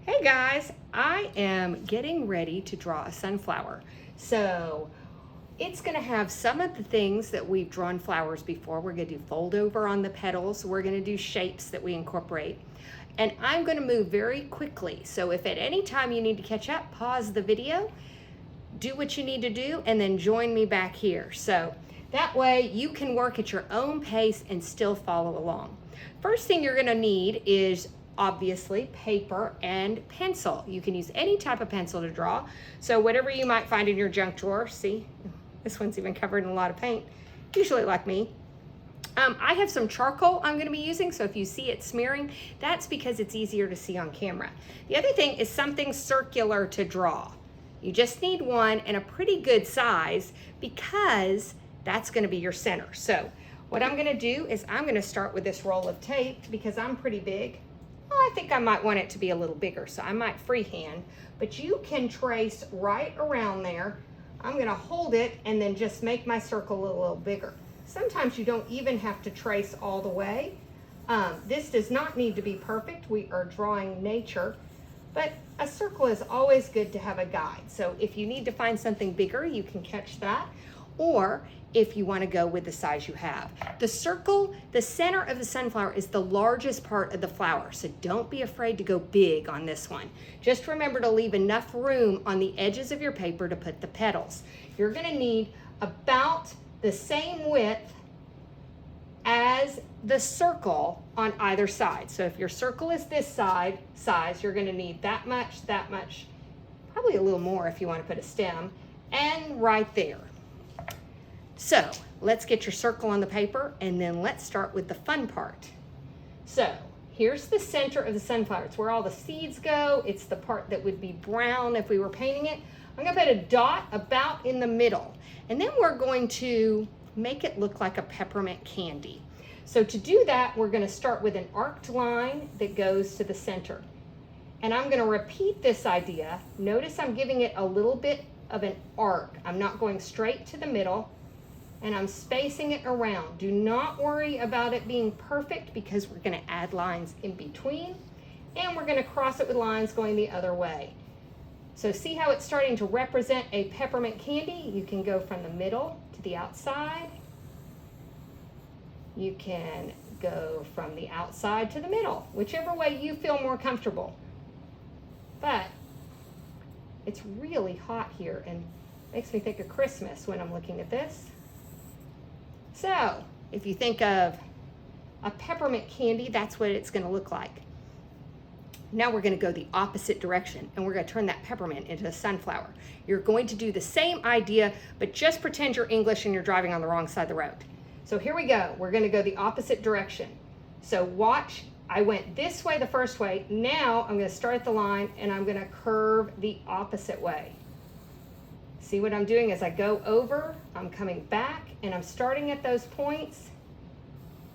Hey guys, I am getting ready to draw a sunflower. So it's going to have some of the things that we've drawn flowers before. We're going to do fold over on the petals. We're going to do shapes that we incorporate. And I'm going to move very quickly. So if at any time you need to catch up, pause the video, do what you need to do, and then join me back here. So that way you can work at your own pace and still follow along. First thing you're going to need is obviously paper and pencil. You can use any type of pencil to draw. So whatever you might find in your junk drawer. See, this one's even covered in a lot of paint, usually like me. I have some charcoal I'm going to be using, so if you see it smearing, that's because it's easier to see on camera. The other thing is something circular to draw. You just need one and a pretty good size because that's going to be your center. So what I'm going to do is I'm going to start with this roll of tape because I'm pretty big. Well, I think I might want it to be a little bigger, so I might freehand, but you can trace right around there. I'm going to hold it and then just make my circle a little bigger. Sometimes you don't even have to trace all the way. This does not need to be perfect. We are drawing nature, but a circle is always good to have a guide. So if you need to find something bigger, you can catch that. Or if you want to go with the size you have. The circle, the center of the sunflower is the largest part of the flower, so don't be afraid to go big on this one. Just remember to leave enough room on the edges of your paper to put the petals. You're going to need about the same width as the circle on either side. So if your circle is this size, you're going to need that much, probably a little more if you want to put a stem, and right there. So let's get your circle on the paper and then let's start with the fun part. So here's the center of the sunflower. It's where all the seeds go. It's the part that would be brown if we were painting it. I'm going to put a dot about in the middle, and then we're going to make it look like a peppermint candy. So to do that, we're going to start with an arced line that goes to the center. And I'm going to repeat this idea. Notice I'm giving it a little bit of an arc. I'm not going straight to the middle, and I'm spacing it around. Do not worry about it being perfect because we're going to add lines in between, and we're going to cross it with lines going the other way. So see how it's starting to represent a peppermint candy? You can go from the middle to the outside. You can go from the outside to the middle, whichever way you feel more comfortable. But it's really hot here and makes me think of Christmas when I'm looking at this. So if you think of a peppermint candy, that's what it's going to look like. Now we're going to go the opposite direction, and we're going to turn that peppermint into a sunflower. You're going to do the same idea, but just pretend you're English and you're driving on the wrong side of the road. So here we go. We're going to go the opposite direction. So watch. I went this way the first way. Now I'm going to start the line, and I'm going to curve the opposite way. See what I'm doing as I go over, I'm coming back, and I'm starting at those points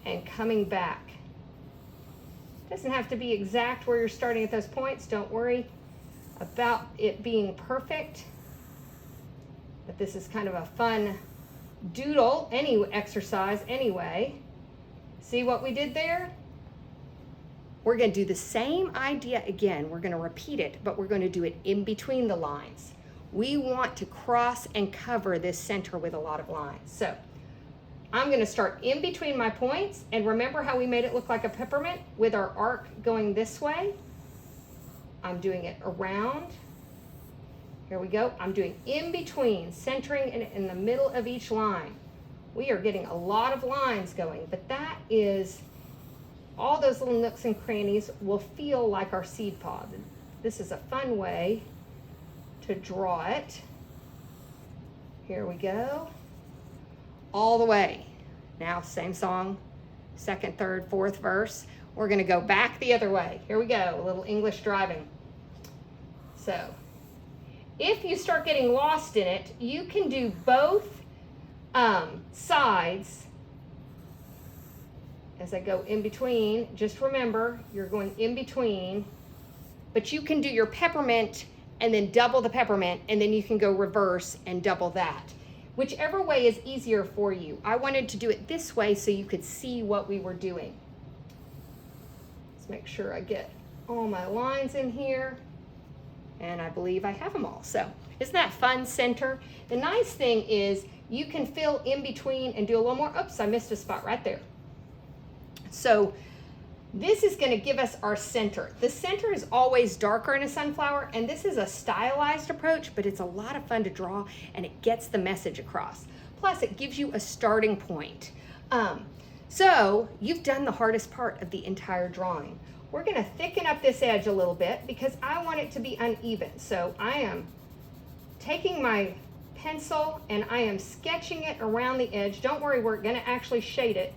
and coming back. Doesn't have to be exact where you're starting at those points. Don't worry about it being perfect. But this is kind of a fun doodle exercise anyway. See what we did there? We're going to do the same idea again. We're going to repeat it, but we're going to do it in between the lines. We want to cross and cover this center with a lot of lines. So I'm going to start in between my points, and remember how we made it look like a peppermint with our arc going this way? I'm doing it around. Here we go. I'm doing in between, centering in the middle of each line. We are getting a lot of lines going, but that is, all those little nooks and crannies will feel like our seed pod. This is a fun way to draw it. Here we go. All the way. Now, same song, second, third, fourth verse. We're going to go back the other way. Here we go, a little English driving. So, if you start getting lost in it, you can do both sides as I go in between. Just remember, you're going in between, but you can do your peppermint and then double the peppermint, and then you can go reverse and double that. Whichever way is easier for you. I wanted to do it this way so you could see what we were doing. Let's make sure I get all my lines in here, and I believe I have them all. So isn't that fun, center? The nice thing is you can fill in between and do a little more. Oops, I missed a spot right there. So this is going to give us our center. The center is always darker in a sunflower, and this is a stylized approach, but it's a lot of fun to draw, and it gets the message across. Plus, it gives you a starting point. So you've done the hardest part of the entire drawing. We're going to thicken up this edge a little bit because I want it to be uneven. So I am taking my pencil and I am sketching it around the edge. Don't worry, we're going to actually shade it,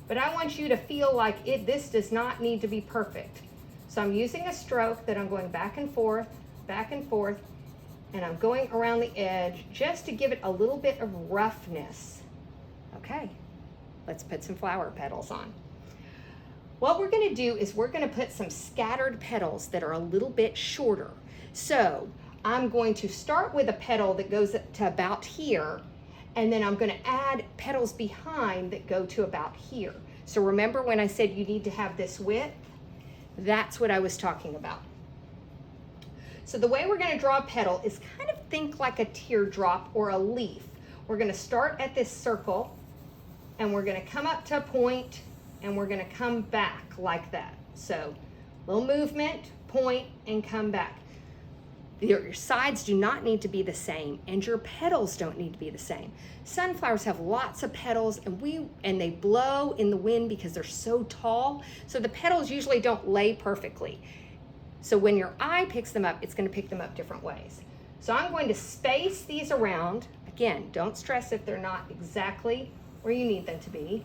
but I want you to feel like this does not need to be perfect. So I'm using a stroke that I'm going back and forth, and I'm going around the edge just to give it a little bit of roughness. Okay, let's put some flower petals on. What we're going to do is we're going to put some scattered petals that are a little bit shorter. So I'm going to start with a petal that goes to about here, and then I'm going to add petals behind that go to about here. So remember when I said you need to have this width? That's what I was talking about. So the way we're going to draw a petal is kind of think like a teardrop or a leaf. We're going to start at this circle, and we're going to come up to a point, and we're going to come back like that. So little movement, point, and come back. Your sides do not need to be the same, and your petals don't need to be the same. Sunflowers have lots of petals, and they blow in the wind because they're so tall, so the petals usually don't lay perfectly. So when your eye picks them up, it's going to pick them up different ways. So I'm going to space these around. Again, don't stress if they're not exactly where you need them to be.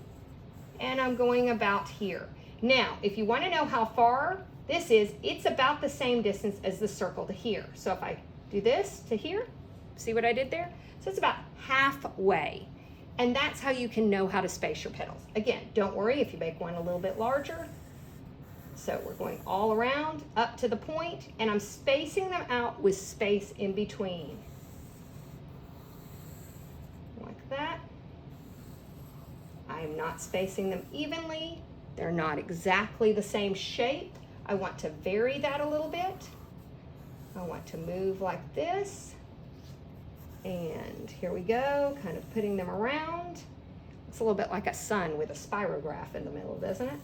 And I'm going about here. Now, if you want to know how far this is, it's about the same distance as the circle to here. So if I do this to here, see what I did there? So it's about halfway. And that's how you can know how to space your petals. Again, don't worry if you make one a little bit larger. So we're going all around up to the point, and I'm spacing them out with space in between. Like that. I'm not spacing them evenly. They're not exactly the same shape. I want to vary that a little bit. I want to move like this. And here we go, kind of putting them around. It's a little bit like a sun with a spirograph in the middle, doesn't it?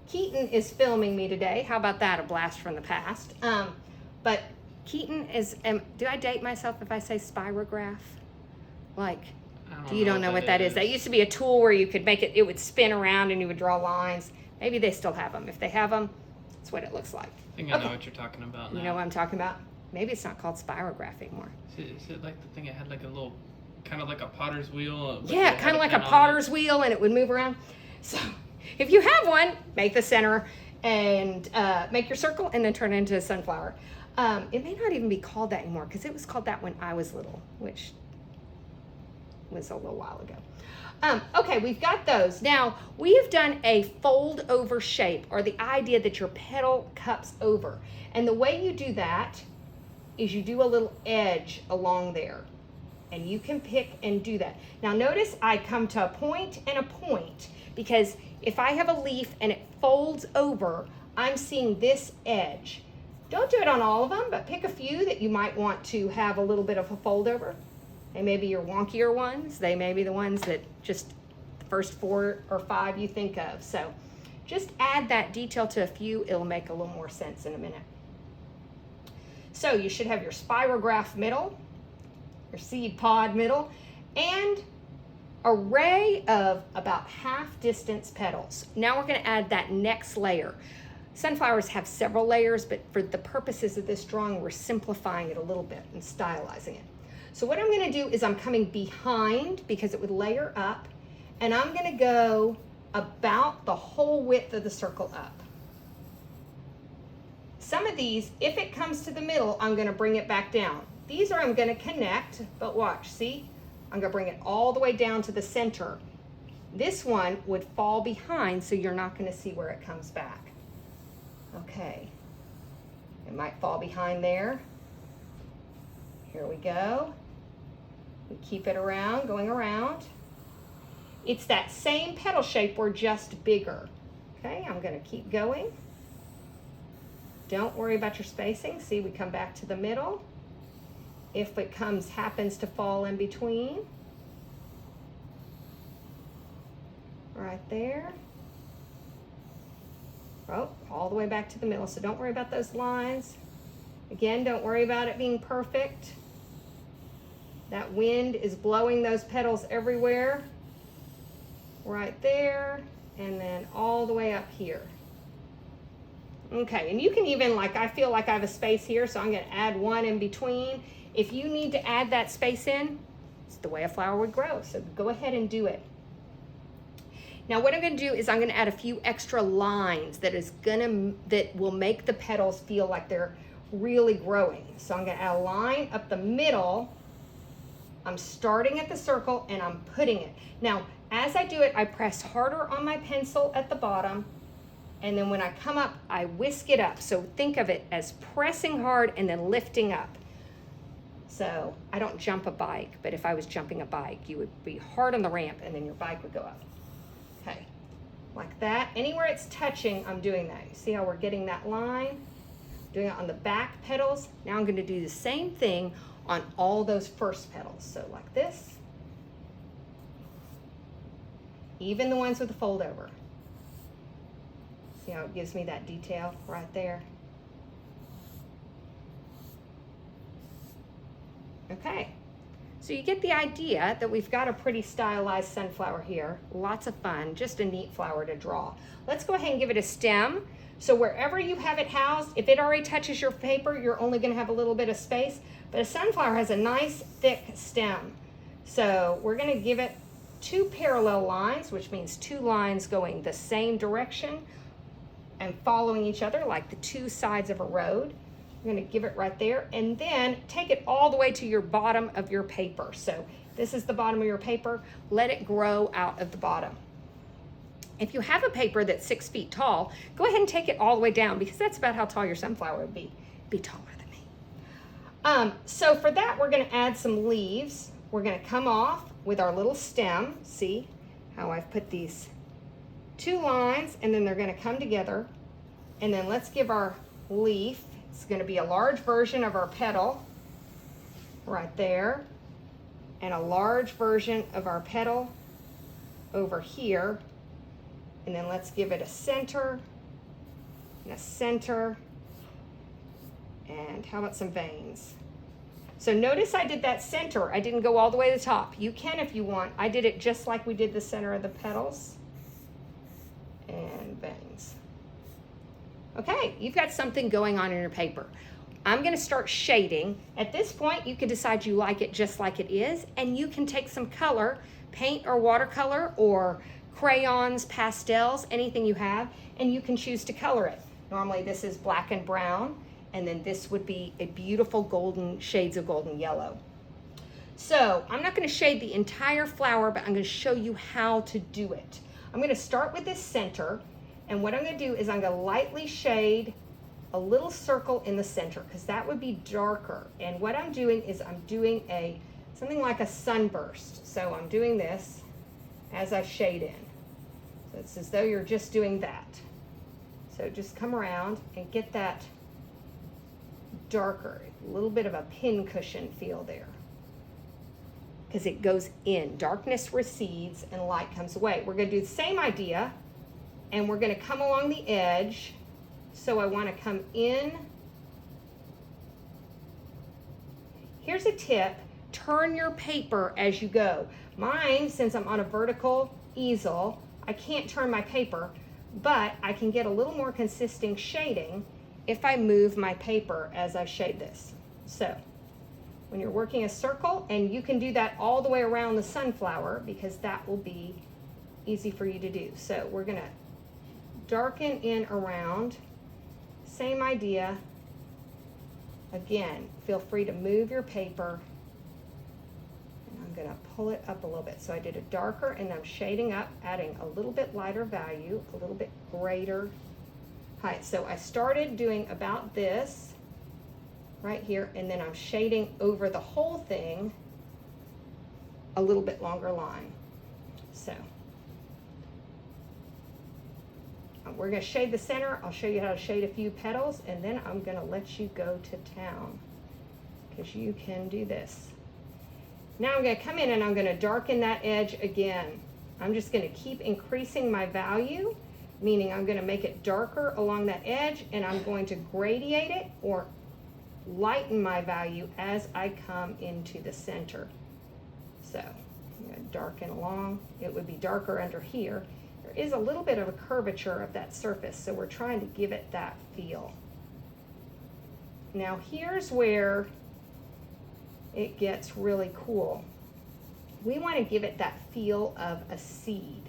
Keaton is filming me today. How about that, a blast from the past? But Keaton is, do I date myself if I say spirograph? Like, you don't know what that is. That used to be a tool where you could make it, it would spin around and you would draw lines. Maybe they still have them. If they have them, that's what it looks like. I think I know what you're talking about now. You know what I'm talking about? Maybe it's not called spirograph anymore. Is it like the thing that had like a little, kind of like a potter's wheel? Yeah, kind of like a potter's wheel, and it would move around. So if you have one, make the center and make your circle and then turn it into a sunflower. It may not even be called that anymore because it was called that when I was little, which was a little while ago. Okay, we've got those. Now, we have done a fold over shape, or the idea that your petal cups over. And the way you do that is you do a little edge along there. And you can pick and do that. Now notice I come to a point and a point, because if I have a leaf and it folds over, I'm seeing this edge. Don't do it on all of them, but pick a few that you might want to have a little bit of a fold over. They may be your wonkier ones. They may be the ones that just the first 4 or 5 you think of. So just add that detail to a few. It'll make a little more sense in a minute. So you should have your spirograph middle, your seed pod middle, and array of about half distance petals. Now we're going to add that next layer. Sunflowers have several layers, but for the purposes of this drawing, we're simplifying it a little bit and stylizing it. So what I'm going to do is I'm coming behind because it would layer up, and I'm going to go about the whole width of the circle up. Some of these, if it comes to the middle, I'm going to bring it back down. These are I'm going to connect, but watch, see? I'm going to bring it all the way down to the center. This one would fall behind, so you're not going to see where it comes back. Okay. It might fall behind there. Here we go. We keep it around, going around. It's that same petal shape, we're just bigger. Okay, I'm gonna keep going. Don't worry about your spacing. See, we come back to the middle. If it happens to fall in between, right there. Oh, all the way back to the middle. So don't worry about those lines. Again, don't worry about it being perfect. That wind is blowing those petals everywhere. Right there, and then all the way up here. Okay, and you can even, like, I feel like I have a space here, so I'm gonna add one in between. If you need to add that space in, it's the way a flower would grow, so go ahead and do it. Now what I'm gonna do is I'm gonna add a few extra lines that will make the petals feel like they're really growing. So I'm gonna add a line up the middle. I'm starting at the circle and I'm putting it. Now, as I do it, I press harder on my pencil at the bottom, and then when I come up, I whisk it up. So think of it as pressing hard and then lifting up. So I don't jump a bike, but if I was jumping a bike, you would be hard on the ramp and then your bike would go up. Okay, like that. Anywhere it's touching, I'm doing that. You see how we're getting that line? Doing it on the back petals. Now I'm gonna do the same thing on all those first petals. So like this. Even the ones with the fold over. See how it gives me that detail right there? Okay, so you get the idea that we've got a pretty stylized sunflower here. Lots of fun, just a neat flower to draw. Let's go ahead and give it a stem. So wherever you have it housed, if it already touches your paper, you're only gonna have a little bit of space, but a sunflower has a nice thick stem. So we're gonna give it 2 parallel lines, which means 2 lines going the same direction and following each other like the 2 sides of a road. You're gonna give it right there, and then take it all the way to your bottom of your paper. So this is the bottom of your paper. Let it grow out of the bottom. If you have a paper that's 6 feet tall, go ahead and take it all the way down, because that's about how tall your sunflower would be. Be taller than me. So for that, we're gonna add some leaves. We're gonna come off with our little stem. See how I've put these 2 lines, and then they're gonna come together. And then let's give our leaf, it's gonna be a large version of our petal right there, and a large version of our petal over here. And then let's give it a center, and a center, and how about some veins? So notice I did that center. I didn't go all the way to the top. You can if you want. I did it just like we did the center of the petals. And veins. Okay, you've got something going on in your paper. I'm gonna start shading. At this point, you can decide you like it just like it is, and you can take some color, paint or watercolor or crayons, pastels, anything you have, and you can choose to color it. Normally this is black and brown, and then this would be a beautiful golden, shades of golden yellow. So I'm not gonna shade the entire flower, but I'm gonna show you how to do it. I'm gonna start with this center, and what I'm gonna do is I'm gonna lightly shade a little circle in the center, because that would be darker. And what I'm doing is I'm doing something like a sunburst. So I'm doing this as I shade in. So it's as though you're just doing that. So just come around and get that darker, a little bit of a pin cushion feel there, because it goes in. Darkness recedes and light comes away. We're going to do the same idea, and we're going to come along the edge. So I want to come in. Here's a tip: turn your paper as you go. Mine, since I'm on a vertical easel, I can't turn my paper, but I can get a little more consistent shading if I move my paper as I shade this. So when you're working a circle, and you can do that all the way around the sunflower, because that will be easy for you to do. So we're gonna darken in around, same idea. Again, feel free to move your paper, and I'm gonna pull it up a little bit. So I did a darker, and I'm shading up, adding a little bit lighter value, a little bit greater height. So I started doing about this right here, and then I'm shading over the whole thing a little bit longer line. So We're going to shade the center. I'll show you how to shade a few petals, and then I'm going to let you go to town because you can do this. Now I'm going to come in and I'm going to darken that edge again. I'm just going to keep increasing my value, meaning I'm going to make it darker along that edge, and I'm going to gradiate it or lighten my value as I come into the center. So I'm going to darken along. It would be darker under here. There is a little bit of a curvature of that surface, so we're trying to give it that feel. Now here's where it gets really cool. We want to give it that feel of a seed.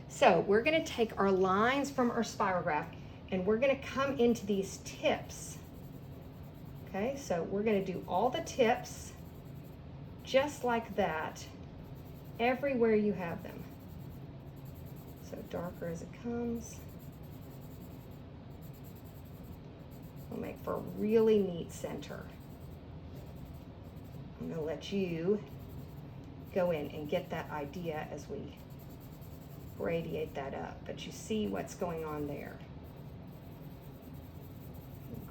So we're going to take our lines from our spirograph and we're going to come into these tips. Okay, so we're going to do all the tips just like that everywhere you have them. So darker as it comes. Will make for a really neat center. I'm going to let you go in and get that idea as we radiate that up, but you see what's going on there.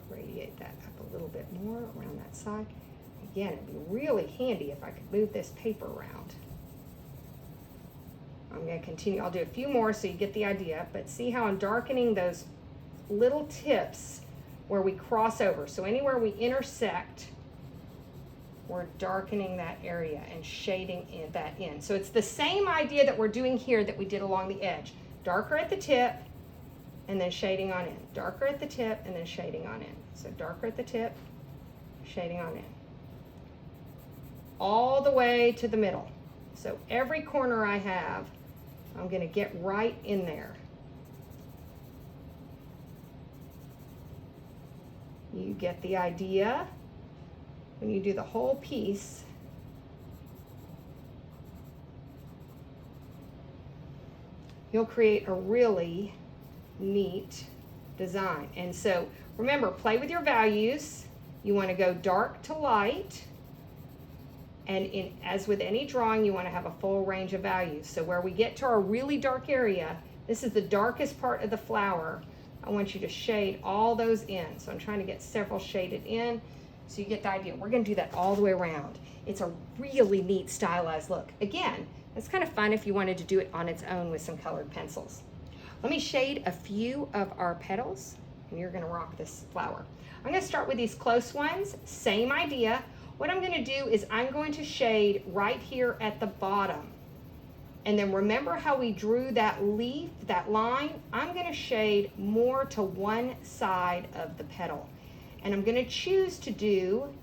Radiate that up a little bit more around that side. Again, it'd be really handy if I could move this paper around. I'm going to continue. I'll do a few more so you get the idea, but see how I'm darkening those little tips where we cross over. So anywhere we intersect, we're darkening that area and shading that in. So it's the same idea that we're doing here that we did along the edge. Darker at the tip and then shading on in. Darker at the tip and then shading on in. So darker at the tip, shading on in. All the way to the middle. So every corner I have, I'm going to get right in there. You get the idea. When you do the whole piece, you'll create a really neat design. And so remember, play with your values. You want to go dark to light. And as with any drawing, you want to have a full range of values. So where we get to our really dark area, this is the darkest part of the flower. I want you to shade all those in. So I'm trying to get several shaded in. So you get the idea. We're going to do that all the way around. It's a really neat stylized look. Again, it's kind of fun if you wanted to do it on its own with some colored pencils. Let me shade a few of our petals, and you're going to rock this flower. I'm going to start with these close ones. Same idea. What I'm going to do is I'm going to shade right here at the bottom. And then remember how we drew that leaf, that line? I'm going to shade more to one side of the petal. And I'm going to choose to do,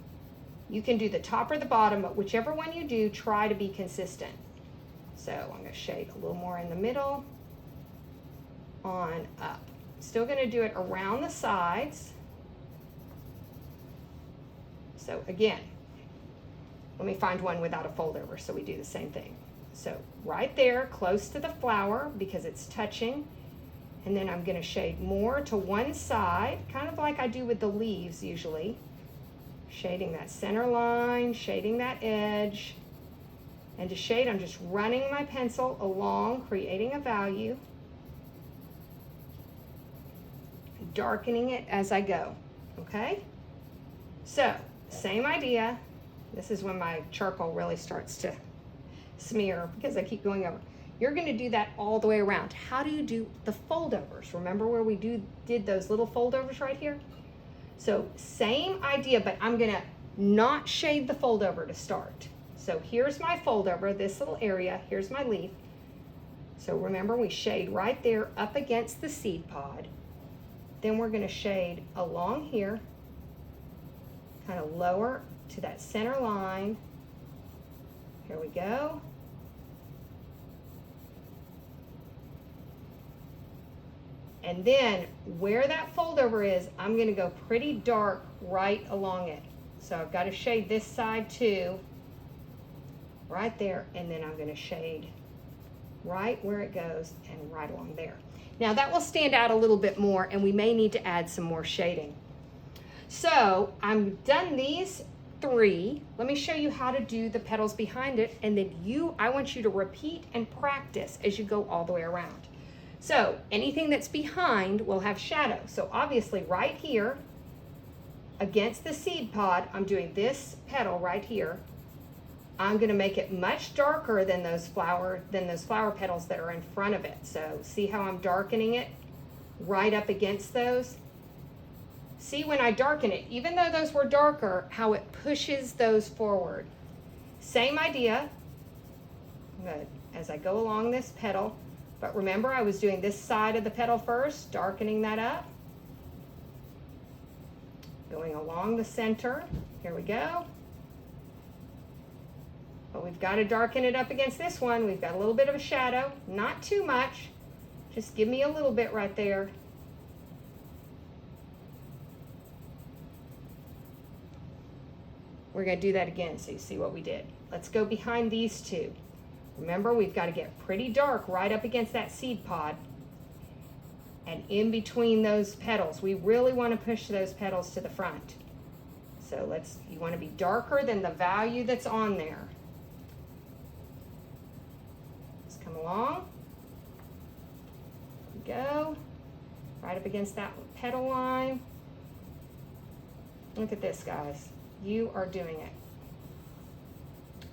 you can do the top or the bottom, but whichever one you do, try to be consistent. So I'm going to shade a little more in the middle, on up. Still going to do it around the sides. So again, let me find one without a fold over so we do the same thing. So right there, close to the flower because it's touching. And then I'm going to shade more to one side, kind of like I do with the leaves usually. Shading that center line, shading that edge. And to shade, I'm just running my pencil along, creating a value. Darkening it as I go, okay? So, same idea. This is when my charcoal really starts to smear because I keep going over. You're going to do that all the way around. How do you do the foldovers? Remember where we did those little foldovers right here? So same idea, but I'm going to not shade the foldover to start. So here's my foldover, this little area. Here's my leaf. So remember, we shade right there up against the seed pod. Then we're going to shade along here, kind of lower to that center line. Here we go. And then where that foldover is, I'm going to go pretty dark right along it. So I've got to shade this side too, right there, and then I'm going to shade right where it goes and right along there. Now that will stand out a little bit more, and we may need to add some more shading. So I'm done these three. Let me show you how to do the petals behind it, and then I want you to repeat and practice as you go all the way around. So anything that's behind will have shadow. So obviously right here against the seed pod, I'm doing this petal right here. I'm going to make it much darker than those flower petals that are in front of it. So see how I'm darkening it right up against those? See, when I darken it, even though those were darker, how it pushes those forward. Same idea. Good. As I go along this petal, but remember I was doing this side of the petal first, darkening that up. Going along the center. Here we go. But we've got to darken it up against this one. We've got a little bit of a shadow, not too much. Just give me a little bit right there. We're going to do that again so you see what we did. Let's go behind these two. Remember, we've got to get pretty dark right up against that seed pod and in between those petals. We really want to push those petals to the front. So you want to be darker than the value that's on there. Let's come along. There we go. Right up against that petal line. Look at this, guys. You are doing it.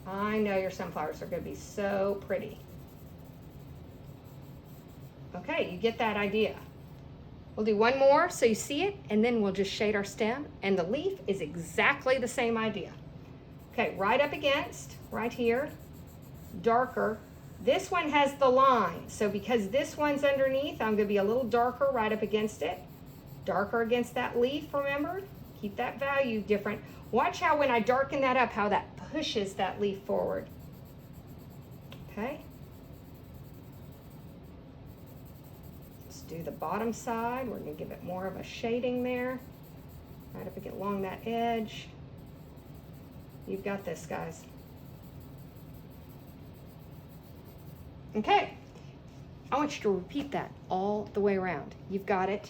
I know your sunflowers are going to be so pretty. Okay, you get that idea. We'll do one more so you see it, and then we'll just shade our stem, and the leaf is exactly the same idea. Okay, right up against, right here, darker. This one has the line, so because this one's underneath, I'm going to be a little darker right up against it. Darker against that leaf, remember? Keep that value different. Watch how when I darken that up, how that pushes that leaf forward. Okay. Let's do the bottom side. We're going to give it more of a shading there. Right up against along that edge. You've got this, guys. Okay. I want you to repeat that all the way around. You've got it.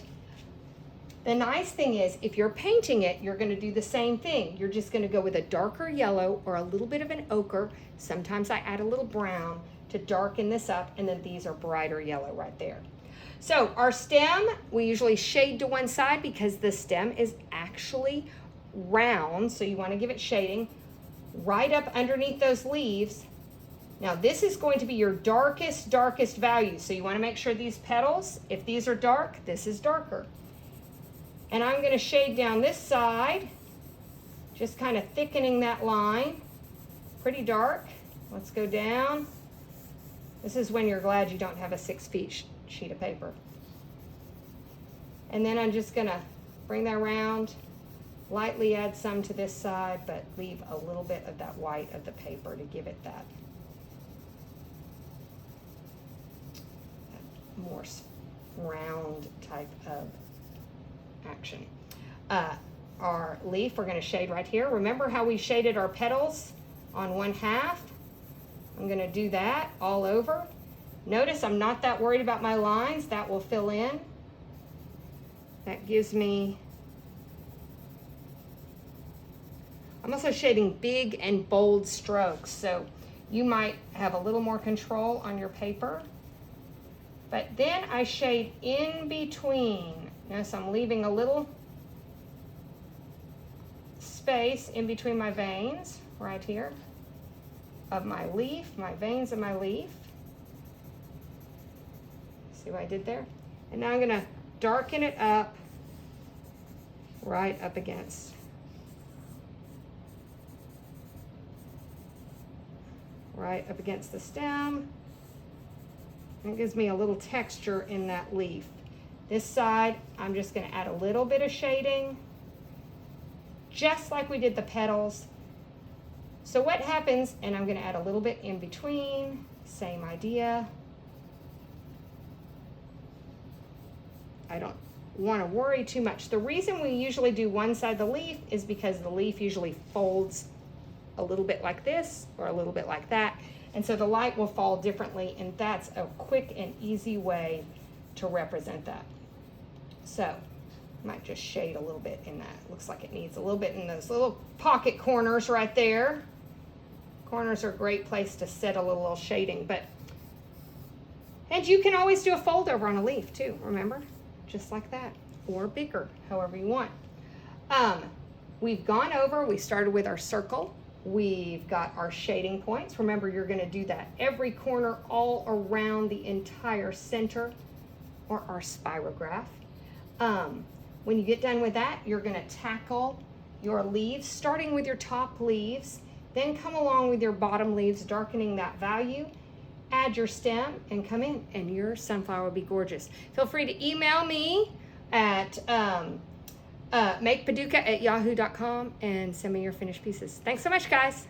The nice thing is, if you're painting it, you're going to do the same thing. You're just going to go with a darker yellow or a little bit of an ochre. Sometimes I add a little brown to darken this up, and then these are brighter yellow right there. So our stem, we usually shade to one side because the stem is actually round, so you want to give it shading right up underneath those leaves. Now this is going to be your darkest value, so you want to make sure these petals, if these are dark, this is darker. And I'm going to shade down this side, just kind of thickening that line. Pretty dark. Let's go down. This is when you're glad you don't have a 6 feet sheet of paper. And then I'm just going to bring that around, lightly add some to this side, but leave a little bit of that white of the paper to give it that more round type of action. Our leaf, we're going to shade right here. Remember how we shaded our petals on 1/2? I'm going to do that all over. Notice I'm not that worried about my lines. That will fill in. That gives me, I'm also shading big and bold strokes, so you might have a little more control on your paper. But then I shade in between. Notice I'm leaving a little space in between my veins right here of my leaf, my veins of my leaf. See what I did there? And now I'm going to darken it up right up against. Right up against the stem. And it gives me a little texture in that leaf. This side, I'm just going to add a little bit of shading, just like we did the petals. So what happens, and I'm going to add a little bit in between, same idea. I don't want to worry too much. The reason we usually do one side of the leaf is because the leaf usually folds a little bit like this or a little bit like that. And so the light will fall differently, and that's a quick and easy way to represent that. So I might just shade a little bit in that. Looks like it needs a little bit in those little pocket corners right there. Corners are a great place to set a little shading, but And you can always do a fold over on a leaf too, remember? Just like that, or bigger, however you want. We've gone over, we started with our circle. We've got our shading points. Remember, you're gonna do that every corner all around the entire center, or our spirograph. When you get done with that, you're gonna tackle your leaves, starting with your top leaves, then come along with your bottom leaves, darkening that value, add your stem, and come in, and your sunflower will be gorgeous. Feel free to email me at makepaducah@yahoo.com and send me your finished pieces. Thanks so much, guys.